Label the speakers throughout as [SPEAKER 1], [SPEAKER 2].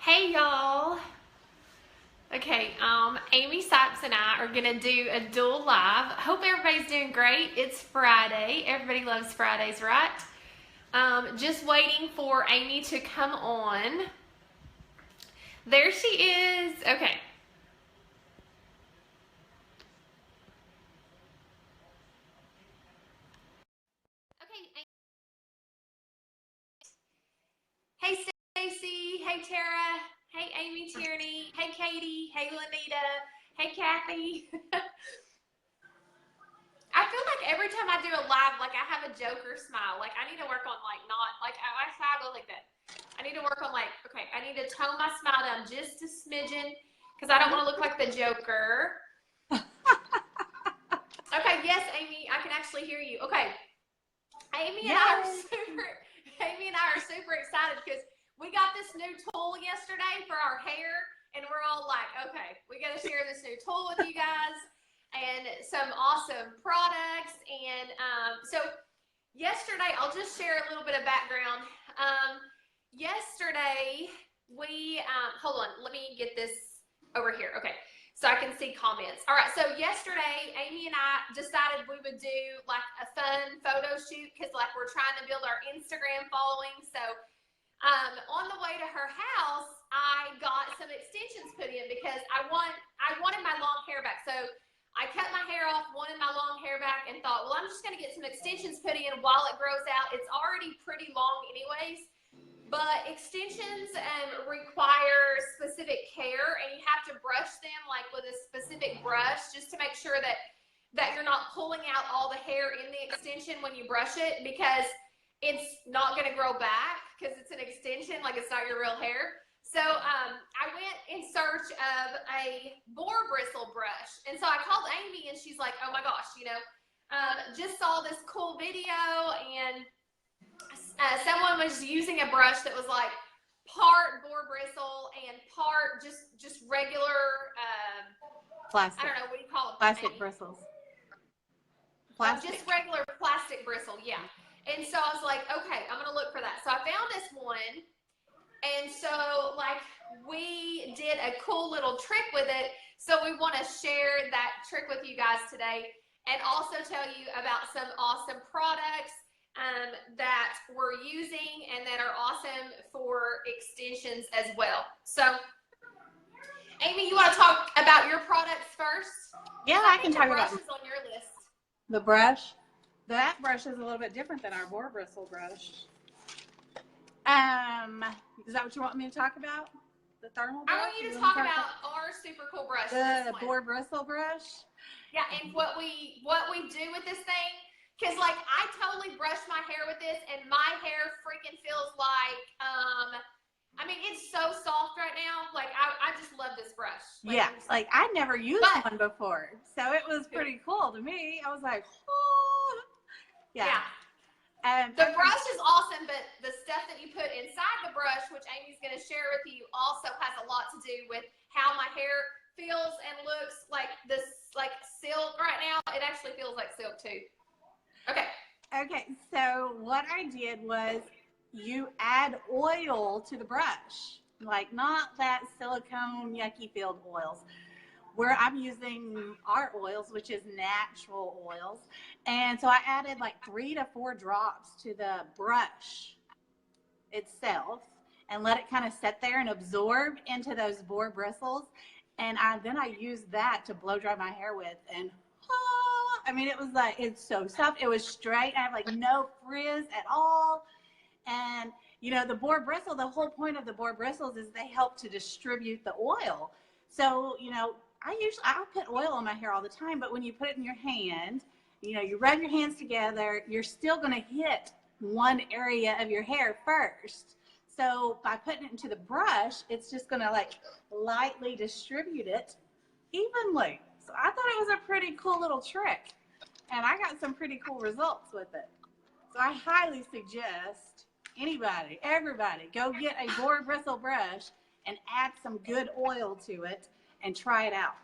[SPEAKER 1] Hey y'all. Okay, Amy Sipes and I are gonna do a dual live. Hope everybody's doing great. It's Friday. Everybody loves Fridays, right? Just waiting for Amy to come on. There she is. Okay. Okay. Hey Stacy. Hey Tara. Hey Amy Tierney. Hey Katie. Hey Lanita. Hey Kathy. I feel like every time I do a live, like I have a Joker smile. Like I need to work on like not like I go like that. I need to work on like okay. I need to tone my smile down just a smidgen because I don't want to look like the Joker. Okay, yes, Amy, I can actually hear you. Okay, Amy and I are super. Amy and I are super excited because we got this new tool yesterday for our hair, and we're all like, okay, we got to share this new tool with you guys and some awesome products. And so yesterday, I'll just share a little bit of background. Yesterday, hold on, let me get this over here. Okay, so I can see comments. All right, so yesterday, Amy and I decided we would do like a fun photo shoot because like we're trying to build our Instagram following. So on the way to her house, I got some extensions put in because I wanted my long hair back. So I cut my hair off, wanted my long hair back, and thought, well, I'm just going to get some extensions put in while it grows out. It's already pretty long anyways, but extensions require specific care, and you have to brush them like with a specific brush just to make sure that you're not pulling out all the hair in the extension when you brush it, because it's not going to grow back because it's an extension, like it's not your real hair. So I went in search of a boar bristle brush. And so I called Amy and she's like, oh my gosh, just saw this cool video and someone was using a brush that was like part boar bristle and part just regular,
[SPEAKER 2] plastic.
[SPEAKER 1] I don't know, what do you call it?
[SPEAKER 2] Plastic bristles.
[SPEAKER 1] Just regular plastic bristle, yeah. And so I was like, okay, I'm going to look for that. So I found this one. And so, like, we did a cool little trick with it. So we want to share that trick with you guys today and also tell you about some awesome products that we're using and that are awesome for extensions as well. So, Amy, you want to talk about your products first?
[SPEAKER 2] Yeah, I can talk about
[SPEAKER 1] on your list.
[SPEAKER 2] The brush. That brush is a little bit different than our boar bristle brush. Is that what you want me to talk about? The thermal brush?
[SPEAKER 1] I want you to talk about our super cool brush.
[SPEAKER 2] The boar bristle brush?
[SPEAKER 1] Yeah, and what we do with this thing, because like I totally brushed my hair with this and my hair freaking feels like, I mean, it's so soft right now. Like I just love this brush.
[SPEAKER 2] Like, yeah, like I never used one before. So it was pretty cool to me. I was like, oh. Yeah.
[SPEAKER 1] The brush is awesome, but the stuff that you put inside the brush, which Amy's going to share with you, also has a lot to do with how my hair feels and looks like this, like silk right now. It actually feels like silk too. Okay.
[SPEAKER 2] Okay, so what I did was you add oil to the brush, like not that silicone yucky filled oils. Where I'm using our oils, which is natural oils. And so I added like 3 to 4 drops to the brush itself and let it kind of sit there and absorb into those boar bristles. And then I used that to blow dry my hair with. And I mean, it was like, it's so soft. It was straight. I have like no frizz at all. And, you know, the boar bristle, the whole point of the boar bristles is they help to distribute the oil. So, you know, I'll put oil on my hair all the time, but when you put it in your hand, you know, you rub your hands together, you're still going to hit one area of your hair first. So by putting it into the brush, it's just going to like lightly distribute it evenly. So I thought it was a pretty cool little trick, and I got some pretty cool results with it. So I highly suggest everybody, go get a boar bristle brush and add some good oil to it and try it out.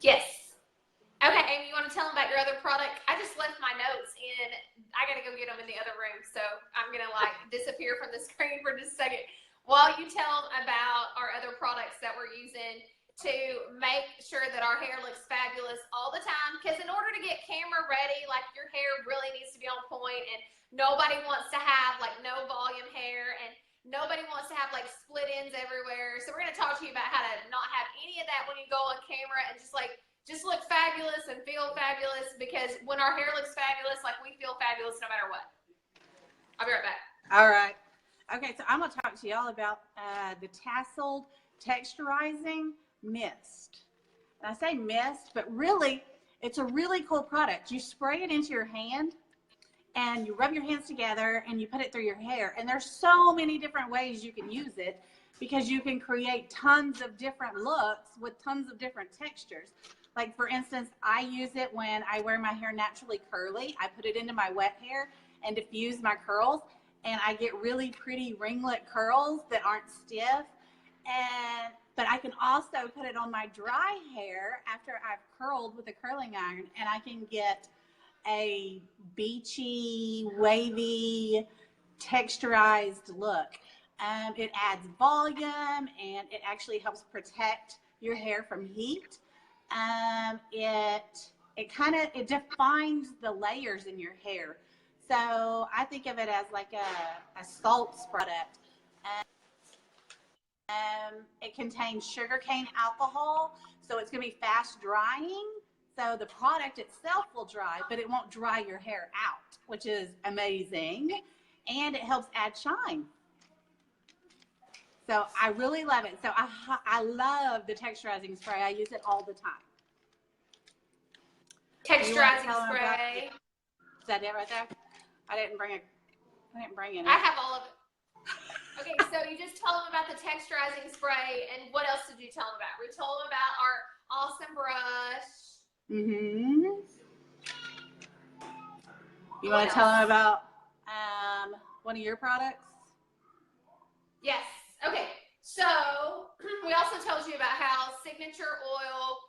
[SPEAKER 1] Yes. Okay, Amy, you want to tell them about your other product? I just left my notes I got to go get them in the other room, so I'm going to like disappear from the screen for just a second. Well, you tell them about our other products that we're using to make sure that our hair looks fabulous all the time. Because in order to get camera ready, like your hair really needs to be on point, and nobody wants to have like no volume hair, and nobody wants to have like split ends everywhere. So we're going to talk to you about how to not have any of that when you go on camera, and just look fabulous and feel fabulous, because when our hair looks fabulous, like we feel fabulous no matter what. I'll be right back.
[SPEAKER 2] All right. Okay, so I'm going to talk to y'all about the Tasseled Texturizing Mist. And I say mist, but really, it's a really cool product. You spray it into your hand, and you rub your hands together, and you put it through your hair. And there's so many different ways you can use it, because you can create tons of different looks with tons of different textures. Like, for instance, I use it when I wear my hair naturally curly. I put it into my wet hair and diffuse my curls, and I get really pretty ringlet curls that aren't stiff. But I can also put it on my dry hair after I've curled with a curling iron, and I can get a beachy, wavy, texturized look. It adds volume, and it actually helps protect your hair from heat. It defines the layers in your hair. So I think of it as like a salts product. It contains sugarcane alcohol, so it's going to be fast drying. So the product itself will dry, but it won't dry your hair out, which is amazing. And it helps add shine. So I really love it. So I love the texturizing spray. I use it all the time.
[SPEAKER 1] Texturizing spray.
[SPEAKER 2] Is that it right there? I didn't bring it.
[SPEAKER 1] I have all of it. Okay, so you just tell them about the texturizing spray, and what else did you tell them about? We told them about our awesome brush.
[SPEAKER 2] Mm-hmm. You want to tell them about one of your products?
[SPEAKER 1] Yes. Okay. So we also told you about how Signature Oil,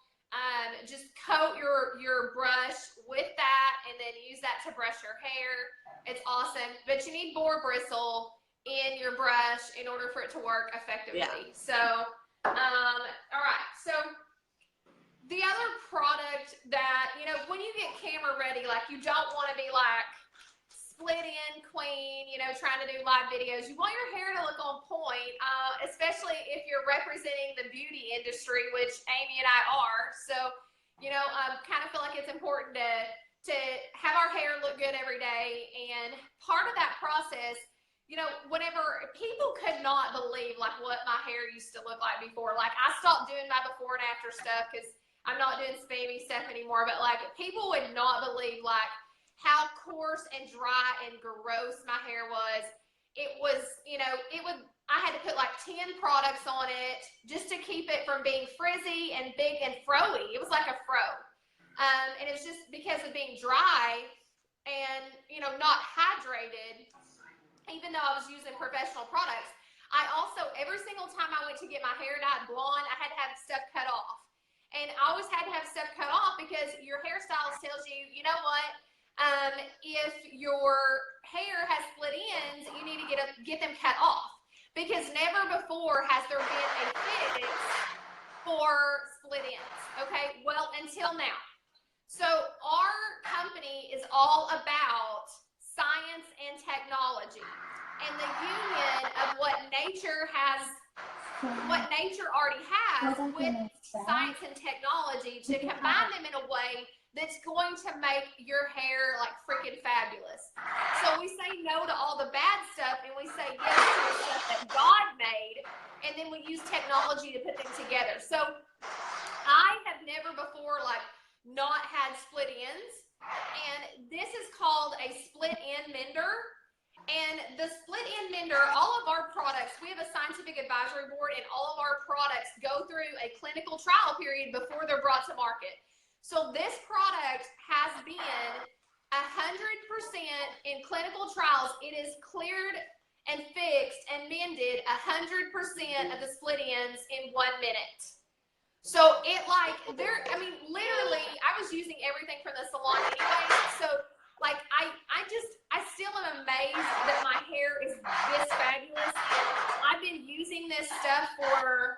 [SPEAKER 1] just coat your brush with that, and then use that to brush your hair. It's awesome. But you need boar bristle in your brush in order for it to work effectively. Yeah. So, all right. So the other product that, when you get camera ready, like, you don't want to be like split in queen, trying to do live videos. You want your hair to look on point, especially if you're representing the beauty industry, which Amy and I are. So, kind of feel like it's important to have our hair look good every day. And part of that process, whenever people could not believe like what my hair used to look like before. Like, I stopped doing my before and after stuff because I'm not doing spammy stuff anymore. But like, people would not believe like how coarse and dry and gross my hair was. It was, I had to put like 10 products on it just to keep it from being frizzy and big and froey. It was like a fro. And it was just because of being dry and, not hydrated, even though I was using professional products. I also, every single time I went to get my hair dyed blonde, I had to have stuff cut off. And I always had to have stuff cut off because your hairstylist tells you, you know what, if your hair has split ends, you need to get them cut off. Because never before has there been a fix for split ends, okay? Well, until now. So our company is all about science and technology, and the union of what nature already has with science and technology, to combine them in a way that's going to make your hair like freaking fabulous. So we say no to all the bad stuff, and we say yes to the stuff that God made, and then we use technology to put them together. So I have never before like not had split ends, and this is called a split end mender. And the split end mender, all of our products, we have a scientific advisory board, and all of our products go through a clinical trial period before they're brought to market. So this product has been 100% in clinical trials. It is cleared and fixed and mended 100% of the split ends in 1 minute. So literally, I was using everything from the salon anyway. So like, I still am amazed that my hair is this fabulous. I've been using this stuff for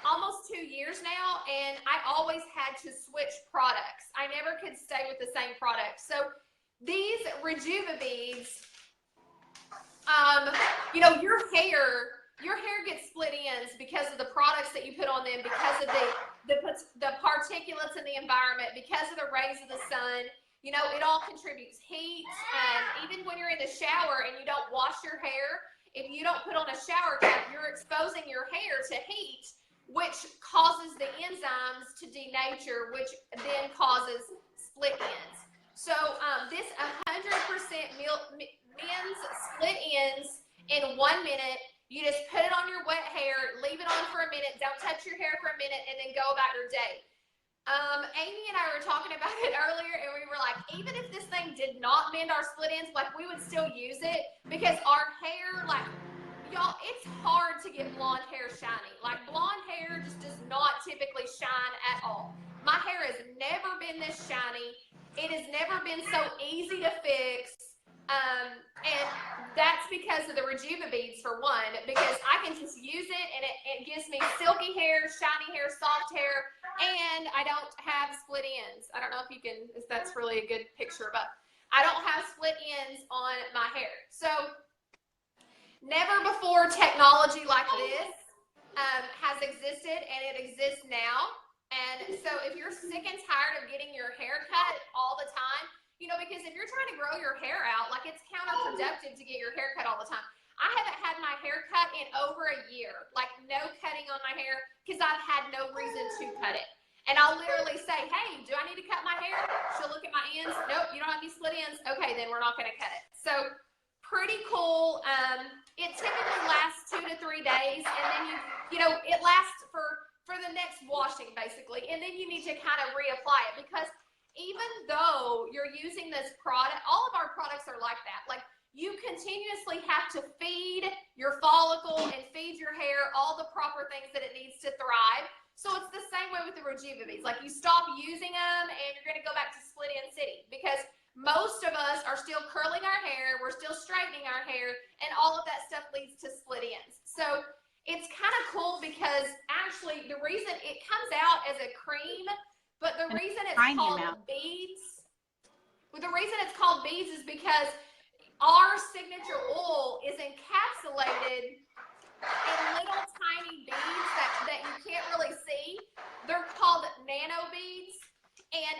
[SPEAKER 1] almost 2 years now, and I always had to switch products. I never could stay with the same product. So these Rejuva beads, you know, your hair gets split ends because of the products that you put on them, because of the particulates in the environment, because of the rays of the sun. You know, it all contributes. Heat, even when you're in the shower and you don't wash your hair, if you don't put on a shower cap, you're exposing your hair to heat, which causes the enzymes to denature, which then causes split ends. So this 100% men's split ends in 1 minute. You just put it on your wet hair, leave it on for a minute, don't touch your hair for a minute, and then go about your day. Amy and I were talking about it earlier, and we were like, even if this thing did not mend our split ends, like, we would still use it, because our hair, like, y'all, it's hard to get blonde hair shiny. Like, blonde hair just does not typically shine at all. My hair has never been this shiny. It has never been so easy to fix. And that's because of the Rejuva beads, for one, because I can just use it, and it gives me silky hair, shiny hair, soft hair, and I don't have split ends. I don't know if that's really a good picture, but I don't have split ends on my hair. So never before technology like this has existed, and it exists now. And so if you're sick and tired of getting your hair cut all the time, you know, because if you're trying to grow your hair out, like, it's counterproductive to get your hair cut all the time. I haven't had my hair cut in over a year, like, no cutting on my hair, because I've had no reason to cut it. And I'll literally say, hey, do I need to cut my hair? She'll look at my ends. Nope, you don't have any split ends. Okay, then we're not going to cut it. So pretty cool. It typically lasts 2 to 3 days, and then you know, it lasts for the next washing, basically. And then you need to kind of reapply it, because even though you're using this product, all of our products are like that. Like, you continuously have to feed your follicle and feed your hair all the proper things that it needs to thrive. So it's the same way with the Rejuva beads. Like, you stop using them and you're going to go back to split end city, because most of us are still curling our hair, we're still straightening our hair, and all of that stuff leads to split ends. So it's kind of cool, because actually the reason it comes out as a cream, but the reason it's called beads, is because our signature oil is encapsulated in little tiny beads that you can't really see. They're called nano beads. And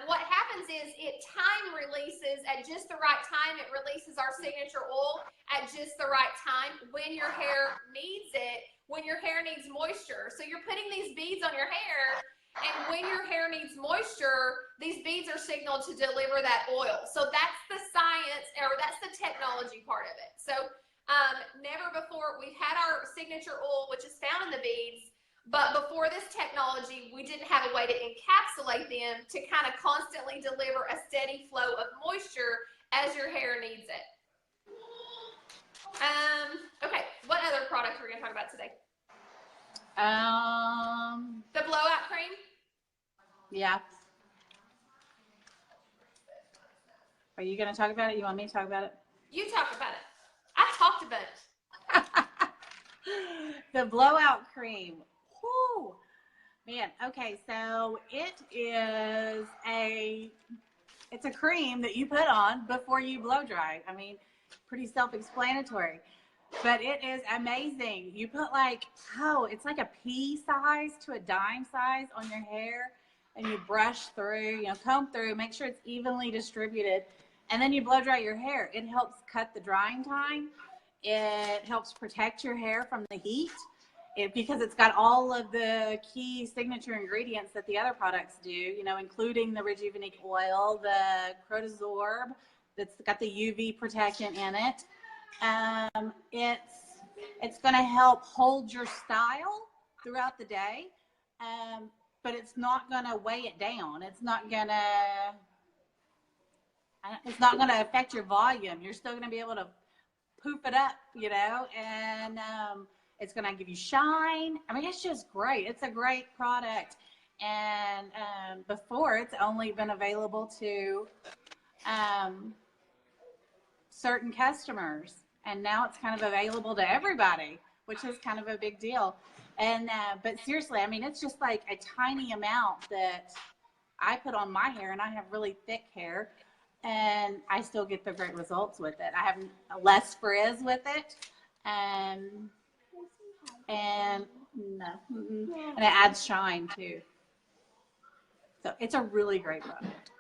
[SPEAKER 1] what happens is it time releases at just the right time. It releases our signature oil at just the right time when your hair needs it, when your hair needs moisture. So you're putting these beads on your hair, and when your hair needs moisture, these beads are signaled to deliver that oil. So that's the science, or that's the technology part of it. So never before, we've had our signature oil, which is found in the beads, but before this technology, we didn't have a way to encapsulate them to kind of constantly deliver a steady flow of moisture as your hair needs it. Okay, what other products are we going to talk about today? The blowout cream?
[SPEAKER 2] Yeah. Are you going to talk about it? You want me to talk about it?
[SPEAKER 1] You talk about it. I talked about
[SPEAKER 2] it. The blowout cream. Whoo. Man, okay, so it's a cream that you put on before you blow dry. I mean, pretty self-explanatory. But it is amazing. You put it's like a pea size to a dime size on your hair, and you brush through, comb through, make sure it's evenly distributed, and then you blow dry your hair. It helps cut the drying time. It helps protect your hair from the heat because it's got all of the key signature ingredients that the other products do, including the Rejuvenique oil, the Crotasorb that's got the UV protection in it. It's going to help hold your style throughout the day, but it's not going to weigh it down. It's not going to affect your volume. You're still going to be able to poof it up, and it's going to give you shine. I mean, it's just great. It's a great product. And before, it's only been available to certain customers, and now it's kind of available to everybody. which is kind of a big deal. And but seriously, I mean, it's just like a tiny amount that I put on my hair, and I have really thick hair, and I still get the great results with it. I have less frizz with it, and no, and it adds shine too. So it's a really great product.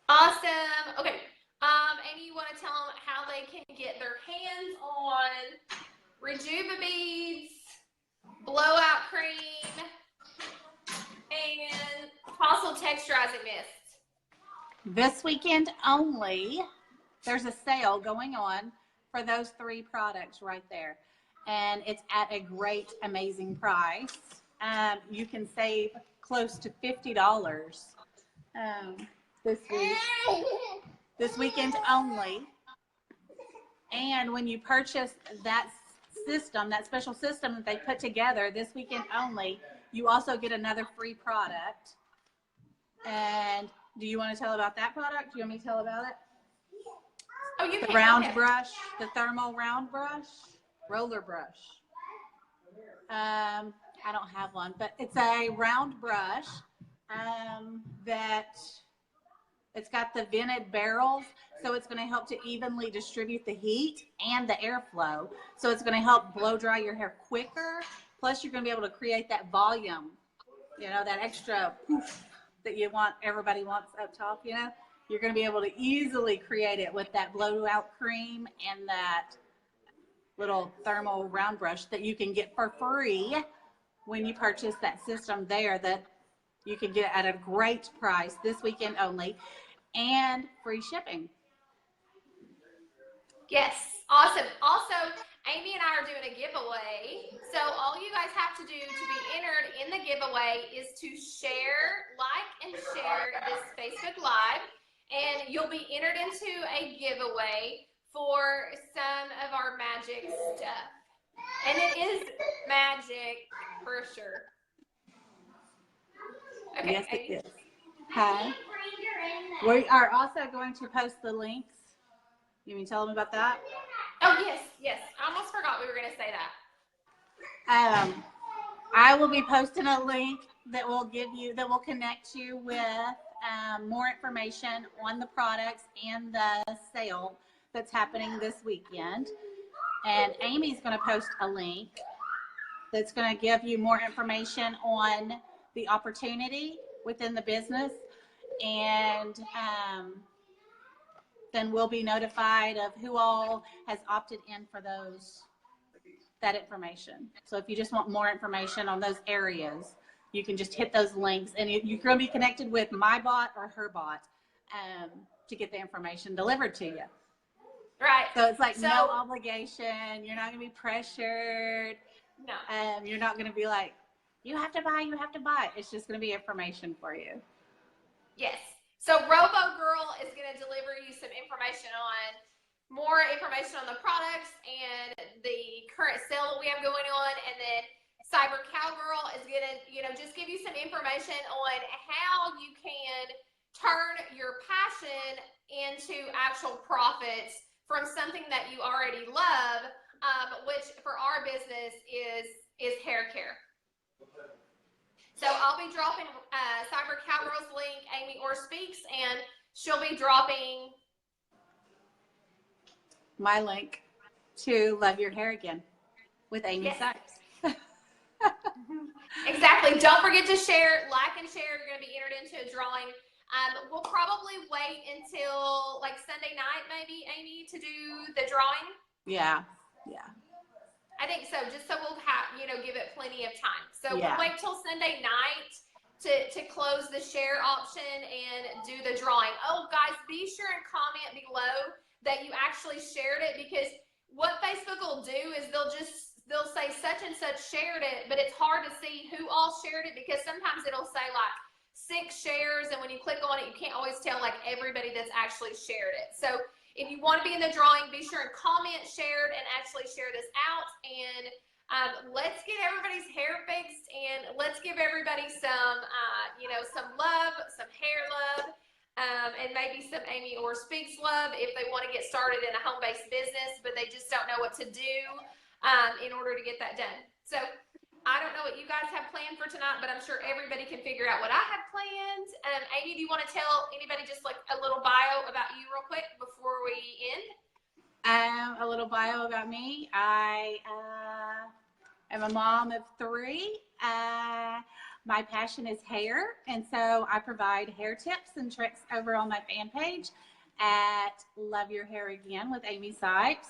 [SPEAKER 1] Awesome. Okay. Amy, you want to tell them how they can get their hands on Rejuva Beads, Blowout Cream, and Fossil Texturizing Mist?
[SPEAKER 2] This weekend only, there's a sale going on for those 3 products right there. And it's at a great, amazing price. You can save close to $50 this week. This weekend only. And when you purchase that system, that special system that they put together this weekend only, you also get another free product. And do you want to tell about that product? Do you want me to tell about it?
[SPEAKER 1] Oh, you
[SPEAKER 2] the
[SPEAKER 1] can.
[SPEAKER 2] round brush, the thermal round brush, roller brush. I don't have one, but it's a round brush that it's got the vented barrels, so it's going to help to evenly distribute the heat and the airflow. So it's going to help blow dry your hair quicker. Plus, you're going to be able to create that volume, you know, that extra poof that you want, everybody wants up top, you know. You're going to be able to easily create it with that blowout cream and that little thermal round brush that you can get for free when you purchase that system there, that you can get at a great price this weekend only, and free shipping.
[SPEAKER 1] Yes, awesome. Also, Amy and I are doing a giveaway. So all you guys have to do to be entered in the giveaway is to share, like, and share this Facebook Live, and you'll be entered into a giveaway for some of our magic stuff. And it is magic for sure. Okay,
[SPEAKER 2] Yes,
[SPEAKER 1] Amy.
[SPEAKER 2] it is. Hi. We are also going to post the links. You mean tell them about that?
[SPEAKER 1] Oh, yes, yes. I almost forgot we were going to say
[SPEAKER 2] that. I will be posting a link that will connect you with more information on the products and the sale that's happening this weekend. And Amy's going to post a link that's going to give you more information on the opportunity within the business, and then we'll be notified of who all has opted in for that information. So if you just want more information on those areas, you can just hit those links, and you're going to be connected with my bot or her bot to get the information delivered to you.
[SPEAKER 1] Right.
[SPEAKER 2] So it's like no obligation. You're not going to be pressured.
[SPEAKER 1] No.
[SPEAKER 2] You're not going to be like, you have to buy. It's just going to be information for you.
[SPEAKER 1] Yes. So Robo Girl is going to deliver you some information on more information on the products and the current sale that we have going on, and then Cyber Cowgirl is going to, just give you some information on how you can turn your passion into actual profits from something that you already love, which for our business is hair care. So I'll be dropping Cyber Cowgirl's link, Amy Orr Speaks, and she'll be dropping
[SPEAKER 2] my link to Love Your Hair Again with Amy Sykes.
[SPEAKER 1] Exactly. Don't forget to share, like, and share. You're going to be entered into a drawing. We'll probably wait until like Sunday night, maybe, Amy, to do the drawing.
[SPEAKER 2] Yeah.
[SPEAKER 1] I think so, just so we'll have, give it plenty of time. So we'll wait till Sunday night to close the share option and do the drawing. Oh, guys, be sure and comment below that you actually shared it, because what Facebook will do is they'll say such and such shared it, but it's hard to see who all shared it, because sometimes it'll say like 6 shares, and when you click on it, you can't always tell like everybody that's actually shared it. So if you want to be in the drawing, be sure and comment, shared, and actually share this out. And let's get everybody's hair fixed, and let's give everybody some, some love, some hair love. and maybe some Amy Orr Speaks love if they want to get started in a home-based business, but they just don't know what to do in order to get that done. So I don't know what you guys have planned for tonight, but I'm sure everybody can figure out what I have planned. Amy, do you want to tell anybody just like a little bio about you real quick before we end?
[SPEAKER 2] A little bio about me. I am a mom of 3. My passion is hair, and so I provide hair tips and tricks over on my fan page at Love Your Hair Again with Amy Sykes.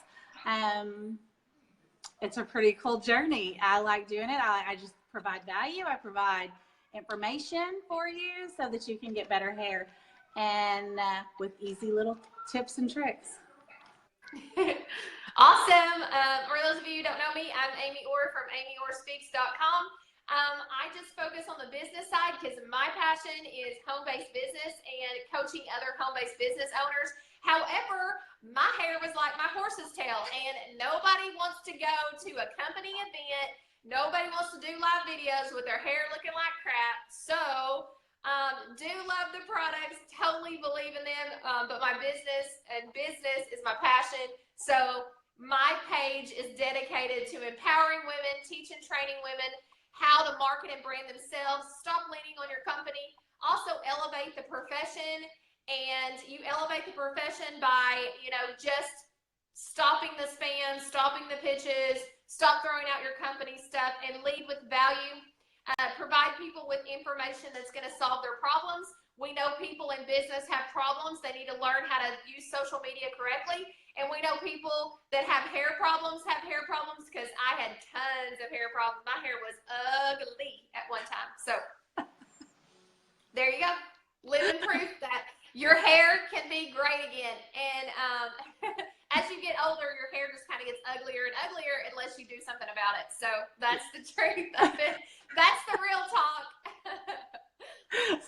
[SPEAKER 2] It's a pretty cool journey. I like doing it. I just provide value. I provide information for you so that you can get better hair, and with easy little tips and tricks.
[SPEAKER 1] Awesome. For those of you who don't know me, I'm Amy Orr from amyorspeaks.com. I just focus on the business side because my passion is home-based business and coaching other home-based business owners. However, my hair was like my horse's tail, and nobody wants to go to a company event. Nobody wants to do live videos with their hair looking like crap. So do love the products, totally believe in them, but my business is my passion. So my page is dedicated to empowering women, teaching, training women how to market and brand themselves, stop leaning on your company, also elevate the profession. And you elevate the profession by, just stopping the spam, stopping the pitches, stop throwing out your company stuff, and lead with value. Provide people with information that's going to solve their problems. We know people in business have problems. They need to learn how to use social media correctly. And we know people that have hair problems because I had tons of hair problems. My hair was ugly at one time. So there you go. Living proof that your hair can be great again. And as you get older, your hair just kind of gets uglier and uglier unless you do something about it. So that's the truth of it. That's the real talk.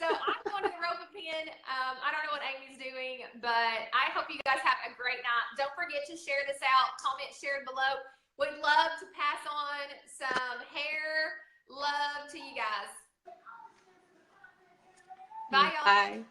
[SPEAKER 1] So I'm going to the rope a pin. I don't know what Amy's doing, but I hope you guys have a great night. Don't forget to share this out. Comment, share below. We'd love to pass on some hair love to you guys. Bye, y'all.
[SPEAKER 2] Bye.